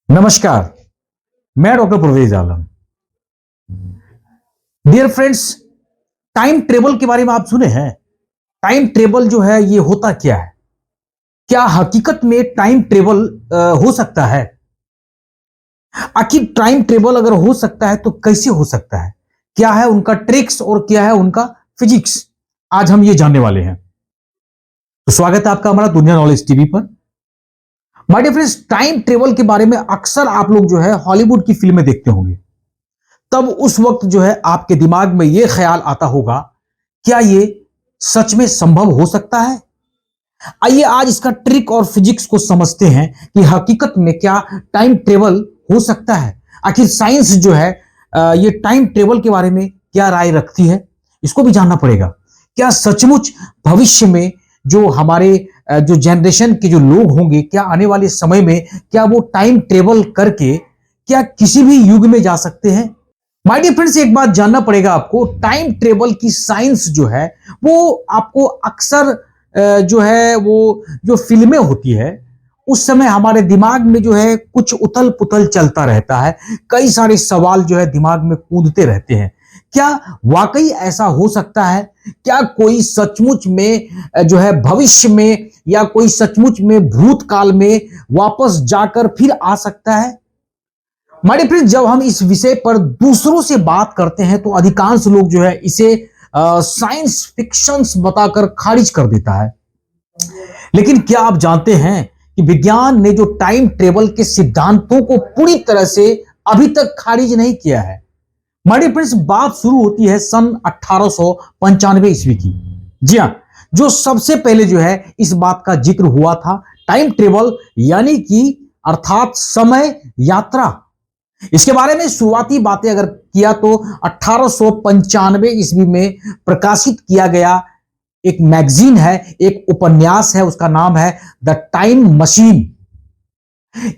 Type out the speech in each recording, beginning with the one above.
नमस्कार। मैं doctor Parvez Alam. Dear friends, time travel के बारे में आप सुने हैं? टाइम ट्रेवल जो है ये होता क्या है? क्या हकीकत में टाइम ट्रेवल हो सकता है? आखिर टाइम ट्रेवल अगर हो सकता है तो कैसे हो सकता है? क्या है उनका ट्रिक्स और क्या है उनका फिजिक्स? आज हम ये जानने वाले हैं। तो स्वागत है आपका हमारा दुनिया नॉलेज टीवी पर। My dear friends, time travel के बारे में अक्सर आप लोग जो है हॉलीवुड की फिल्में देखते होंगे। तब उस वक्त जो है आपके दिमाग में यह ख्याल आता होगा, क्या ये सच में संभव हो सकता है? आइए आज इसका ट्रिक और फिजिक्स को समझते हैं कि हकीकत में क्या टाइम ट्रेवल हो सकता है। आखिर साइंस जो है ये टाइम ट्रेवल के बारे में क्या राय रखती है, इसको भी जानना पड़ेगा। क्या सचमुच भविष्य में जो हमारे जो जनरेशन के जो लोग होंगे, क्या आने वाले समय में क्या वो टाइम ट्रेवल करके क्या किसी भी युग में जा सकते हैं? माय डियर फ्रेंड्स, एक बात जानना पड़ेगा आपको। टाइम ट्रेवल की साइंस जो है वो आपको अक्सर जो है वो जो फिल्में होती है उस समय हमारे दिमाग में जो है कुछ उथल पुथल चलता रहता है। कई सारे सवाल जो है दिमाग में कूदते रहते हैं। क्या वाकई ऐसा हो सकता है? क्या कोई सचमुच में जो है भविष्य में या कोई सचमुच में भूतकाल में वापस जाकर फिर आ सकता है? हमारे फ्रेंड्स, जब हम इस विषय पर दूसरों से बात करते हैं तो अधिकांश लोग जो है इसे साइंस फिक्शंस बताकर खारिज कर देता है। लेकिन क्या आप जानते हैं कि विज्ञान ने जो टाइम ट्रेवल के सिद्धांतों को पूरी तरह से अभी तक खारिज नहीं किया है। हमारे फ्रेंड्स, बात शुरू होती है सन 1895 ईस्वी की। जी हाँ, जो सबसे पहले जो है इस बात का जिक्र हुआ था, टाइम ट्रेवल यानी कि अर्थात समय यात्रा। इसके बारे में शुरुआती बातें अगर किया तो 1895 ईस्वी में प्रकाशित किया गया एक मैगजीन है, एक उपन्यास है, उसका नाम है द टाइम मशीन।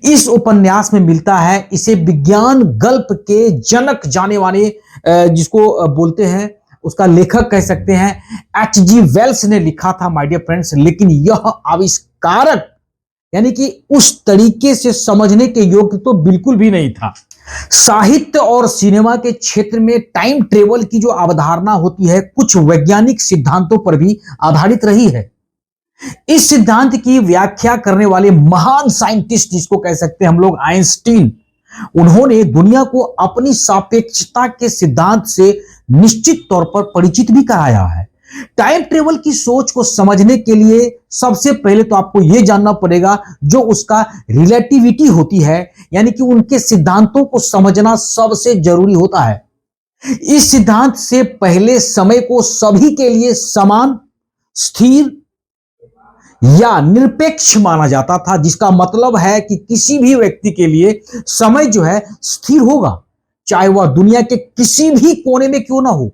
इस उपन्यास में मिलता है, इसे विज्ञान गल्प के जनक जाने वाले जिसको बोलते हैं, उसका लेखक कह सकते हैं, H.G. वेल्स ने लिखा था माय डियर फ्रेंड्स। लेकिन यह आविष्कारक यानी कि उस तरीके से समझने के योग्य तो बिल्कुल भी नहीं था। साहित्य और सिनेमा के क्षेत्र में टाइम ट्रेवल की जो अवधारणा होती है कुछ वैज्ञानिक सिद्धांतों पर भी आधारित रही है। इस सिद्धांत की व्याख्या करने वाले महान साइंटिस्ट जिसको कह सकते हैं हम लोग आइंस्टीन, उन्होंने दुनिया को अपनी सापेक्षता के सिद्धांत से निश्चित तौर पर परिचित भी कराया है। टाइम ट्रेवल की सोच को समझने के लिए सबसे पहले तो आपको यह जानना पड़ेगा जो उसका रिलेटिविटी होती है, यानी कि उनके सिद्धांतों को समझना सबसे जरूरी होता है। इस सिद्धांत से पहले समय को सभी के लिए समान, स्थिर या निरपेक्ष माना जाता था, जिसका मतलब है कि किसी भी व्यक्ति के लिए समय जो है स्थिर होगा, चाहे वह दुनिया के किसी भी कोने में क्यों ना हो।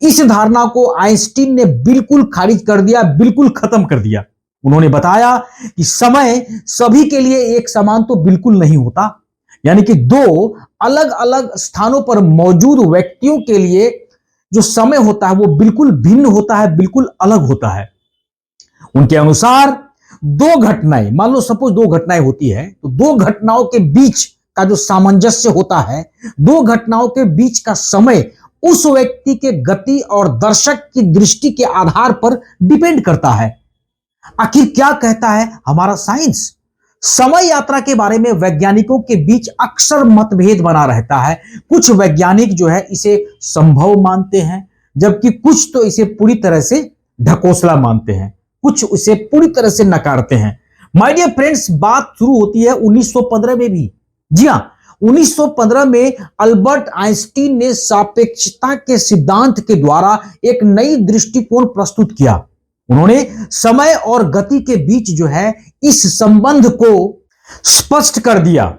इस धारणा को आइंस्टीन ने बिल्कुल खारिज कर दिया, बिल्कुल खत्म कर दिया। उन्होंने बताया कि समय सभी के लिए एक समान तो बिल्कुल नहीं होता, यानी कि दो अलग अलग स्थानों पर मौजूद व्यक्तियों के लिए जो समय होता है वो बिल्कुल भिन्न होता है, बिल्कुल अलग होता है। उनके अनुसार दो घटनाएं, मान लो सपोज दो घटनाएं होती है, तो दो घटनाओं के बीच का जो सामंजस्य होता है, दो घटनाओं के बीच का समय उस व्यक्ति के गति और दर्शक की दृष्टि के आधार पर डिपेंड करता है। आखिर क्या कहता है हमारा साइंस? समय यात्रा के बारे में वैज्ञानिकों के बीच अक्सर मतभेद बना रहता है। कुछ वैज्ञानिक जो है इसे संभव मानते हैं, जबकि कुछ तो इसे पूरी तरह से ढकोसला मानते हैं, कुछ उसे पूरी तरह से नकारते हैं। माय डियर फ्रेंड्स, बात शुरू होती है 1915 में भी। जी हां, 1915 में अल्बर्ट आइंस्टीन ने सापेक्षता के सिद्धांत के द्वारा एक नई दृष्टिकोण प्रस्तुत किया। उन्होंने समय और गति के बीच जो है इस संबंध को स्पष्ट कर दिया।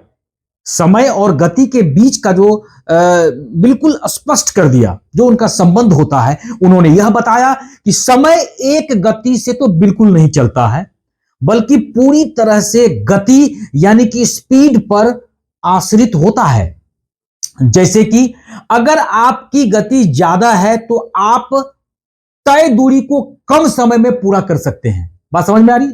समय और गति के बीच का जो बिल्कुल स्पष्ट कर दिया जो उनका संबंध होता है। उन्होंने यह बताया कि समय एक गति से तो बिल्कुल नहीं चलता है, बल्कि पूरी तरह से गति यानी कि स्पीड पर आश्रित होता है। जैसे कि अगर आपकी गति ज्यादा है तो आप तय दूरी को कम समय में पूरा कर सकते हैं। बात समझ में आ रही?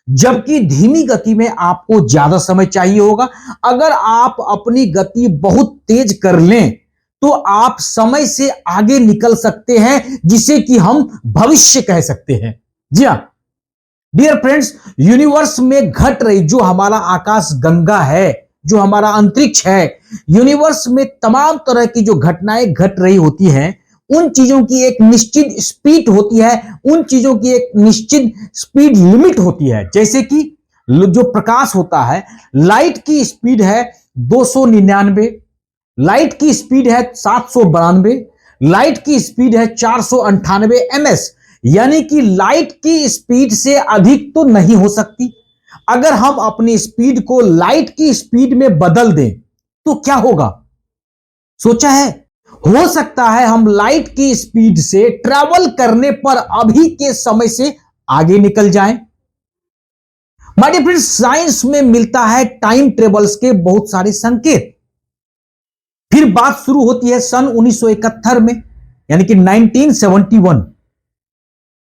जबकि धीमी गति में आपको ज्यादा समय चाहिए होगा। अगर आप अपनी गति बहुत तेज कर लें तो आप समय से आगे निकल सकते हैं, जिसे कि हम भविष्य कह सकते हैं। जी हां डियर फ्रेंड्स, यूनिवर्स में घट रही जो हमारा आकाश गंगा है, जो हमारा अंतरिक्ष है, यूनिवर्स में तमाम तरह की जो घटनाएं घट रही होती हैं, उन चीजों की एक निश्चित स्पीड होती है, उन चीजों की एक निश्चित स्पीड लिमिट होती है। जैसे कि जो प्रकाश होता है, लाइट की स्पीड है 299, लाइट की स्पीड है 792, लाइट की स्पीड है 498 ms, यानी कि लाइट की स्पीड से अधिक तो नहीं हो सकती। अगर हम अपनी स्पीड को लाइट की स्पीड में बदल दें तो क्या होगा, सोचा है? हो सकता है हम लाइट की स्पीड से ट्रैवल करने पर अभी के समय से आगे निकल जाएं। माय डियर फ्रेंड्स, साइंस में मिलता है टाइम ट्रेवल्स के बहुत सारे संकेत। फिर बात शुरू होती है सन 1971 में, यानी कि 1971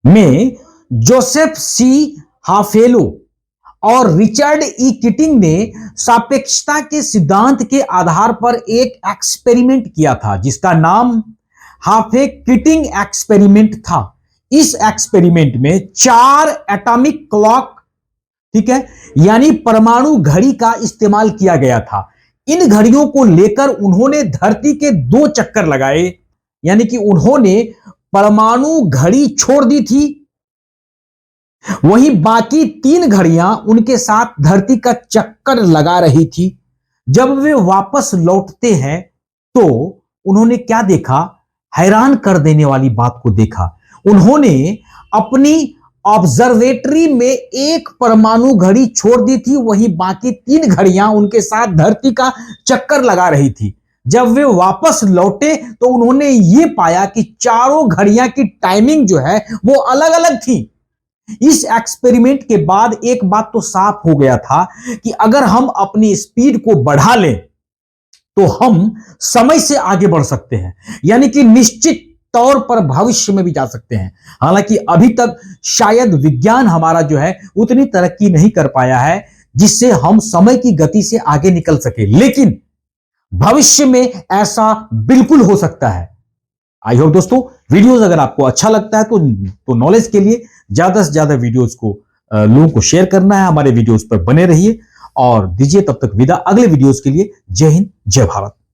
में जोसेफ सी हाफेलो और रिचर्ड ई किटिंग ने सापेक्षता के सिद्धांत के आधार पर एक एक्सपेरिमेंट किया था, जिसका नाम हाफे किटिंग एक्सपेरिमेंट था। इस एक्सपेरिमेंट में 4 एटॉमिक क्लॉक, ठीक है, यानी परमाणु घड़ी का इस्तेमाल किया गया था। इन घड़ियों को लेकर उन्होंने धरती के 2 चक्कर लगाए, यानी कि उन्होंने परमाणु घड़ी छोड़ दी थी, वहीं बाकी 3 घड़ियां उनके साथ धरती का चक्कर लगा रही थी। जब वे वापस लौटते हैं तो उन्होंने क्या देखा, हैरान कर देने वाली बात को देखा। उन्होंने अपनी ऑब्जर्वेटरी में एक परमाणु घड़ी छोड़ दी थी, वहीं बाकी 3 घड़ियां उनके साथ धरती का चक्कर लगा रही थी। जब वे वापस लौटे तो उन्होंने ये पाया कि चारों घड़ियां की टाइमिंग जो है वो अलग अलग थी। इस एक्सपेरिमेंट के बाद एक बात तो साफ हो गया था कि अगर हम अपनी स्पीड को बढ़ा लें तो हम समय से आगे बढ़ सकते हैं, यानी कि निश्चित तौर पर भविष्य में भी जा सकते हैं। हालांकि अभी तक शायद विज्ञान हमारा जो है उतनी तरक्की नहीं कर पाया है जिससे हम समय की गति से आगे निकल सके, लेकिन भविष्य में ऐसा बिल्कुल हो सकता है। आई होप दोस्तों वीडियोस अगर आपको अच्छा लगता है तो नॉलेज के लिए ज्यादा से ज्यादा वीडियोस को लोगों को शेयर करना है। हमारे वीडियोस पर बने रहिए और दीजिए तब तक विदा अगले वीडियोस के लिए। जय हिंद, जय भारत।